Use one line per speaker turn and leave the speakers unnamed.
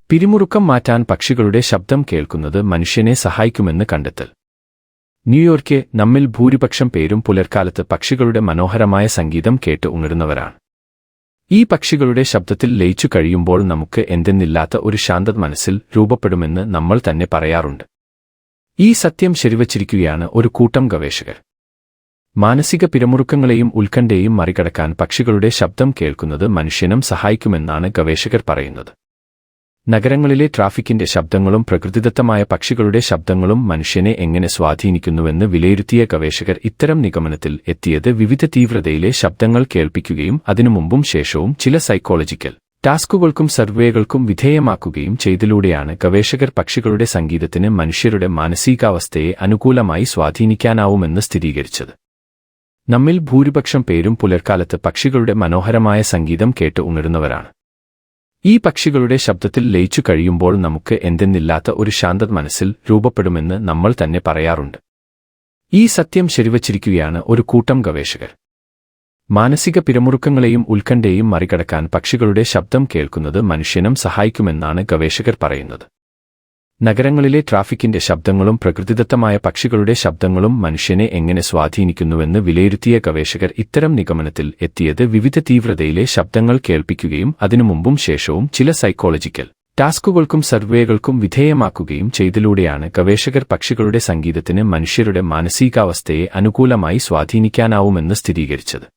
പിരിമുറുക്കം മാറ്റാൻ പക്ഷികളുടെ ശബ്ദം കേൾക്കുന്നത് മനുഷ്യനെ സഹായിക്കുമെന്ന് കണ്ടെത്തൽ. ന്യൂയോർക്ക് നമ്മിൽ ഭൂരിപക്ഷം പേരും പുലർക്കാലത്ത് പക്ഷികളുടെ മനോഹരമായ സംഗീതം കേട്ട് ഉണരുന്നവരാണ്. ഈ പക്ഷികളുടെ ശബ്ദത്തിൽ ലയിച്ചു കഴിയുമ്പോൾ നമുക്ക് എന്തെന്നില്ലാത്ത ഒരു ശാന്തത മനസ്സിൽ രൂപപ്പെടുമെന്ന് നമ്മൾ തന്നെ പറയാറുണ്ട്. ഈ സത്യം ശരിവച്ചിരിക്കുകയാണ് ഒരു കൂട്ടം ഗവേഷകർ. മാനസിക പിരിമുറുക്കങ്ങളെയും ഉത്കണ്ഠയെയും മറികടക്കാൻ പക്ഷികളുടെ ശബ്ദം കേൾക്കുന്നത് മനുഷ്യനും സഹായിക്കുമെന്നാണ് ഗവേഷകർ പറയുന്നത്. നഗരങ്ങളിലെ ട്രാഫിക്കിന്റെ ശബ്ദങ്ങളും പ്രകൃതിദത്തമായ പക്ഷികളുടെ ശബ്ദങ്ങളും മനുഷ്യനെ എങ്ങനെ സ്വാധീനിക്കുന്നുവെന്ന് വിലയിരുത്തിയ ഗവേഷകർ ഇത്തരം നിഗമനത്തിൽ എത്തിയത് വിവിധ തീവ്രതയിലെ ശബ്ദങ്ങൾ കേൾപ്പിക്കുകയും അതിനു മുമ്പും ശേഷവും ചില സൈക്കോളജിക്കൽ ടാസ്കുകൾക്കും സർവേകൾക്കും വിധേയമാക്കുകയും ചെയ്തതിലൂടെയാണ്. ഗവേഷകർ പക്ഷികളുടെ സംഗീതത്തിന് മനുഷ്യരുടെ മാനസികാവസ്ഥയെ അനുകൂലമായി സ്വാധീനിക്കാനാവുമെന്ന് സ്ഥിരീകരിച്ചത്. നമ്മിൽ ഭൂരിപക്ഷം പേരും പുലർക്കാലത്ത് പക്ഷികളുടെ മനോഹരമായ സംഗീതം കേട്ട് ഉണരുന്നവരാണ്. ഈ പക്ഷികളുടെ ശബ്ദത്തിൽ ലയിച്ചു കഴിയുമ്പോൾ നമുക്ക് എന്തെന്നില്ലാത്ത ഒരു ശാന്തത മനസ്സിൽ രൂപപ്പെടുമെന്ന് നമ്മൾ തന്നെ പറയാറുണ്ട്. ഈ സത്യം ശരിവച്ചിരിക്കുകയാണ് ഒരു കൂട്ടം ഗവേഷകർ. മാനസിക പിരിമുറുക്കങ്ങളെയും ഉത്കണ്ഠയെയും മറികടക്കാൻ പക്ഷികളുടെ ശബ്ദം കേൾക്കുന്നത് മനുഷ്യനും സഹായിക്കുമെന്നാണ് ഗവേഷകർ പറയുന്നത്. നഗരങ്ങളിലെ ട്രാഫിക്കിന്റെ ശബ്ദങ്ങളും പ്രകൃതിദത്തമായ പക്ഷികളുടെ ശബ്ദങ്ങളും മനുഷ്യനെ എങ്ങനെ സ്വാധീനിക്കുന്നുവെന്ന് വിലയിരുത്തിയ ഗവേഷകർ ഇത്തരം നിഗമനത്തിൽ എത്തിയത് വിവിധ തീവ്രതയിലെ ശബ്ദങ്ങൾ കേൾപ്പിക്കുകയും അതിനു മുമ്പും ശേഷവും ചില സൈക്കോളജിക്കൽ ടാസ്കുകൾക്കും സർവേകൾക്കും വിധേയമാക്കുകയും ചെയ്തതിലൂടെയാണ്. ഗവേഷകർ പക്ഷികളുടെ സംഗീതത്തിന് മനുഷ്യരുടെ മാനസികാവസ്ഥയെ അനുകൂലമായി സ്വാധീനിക്കാനാവുമെന്ന് സ്ഥിരീകരിച്ചത്.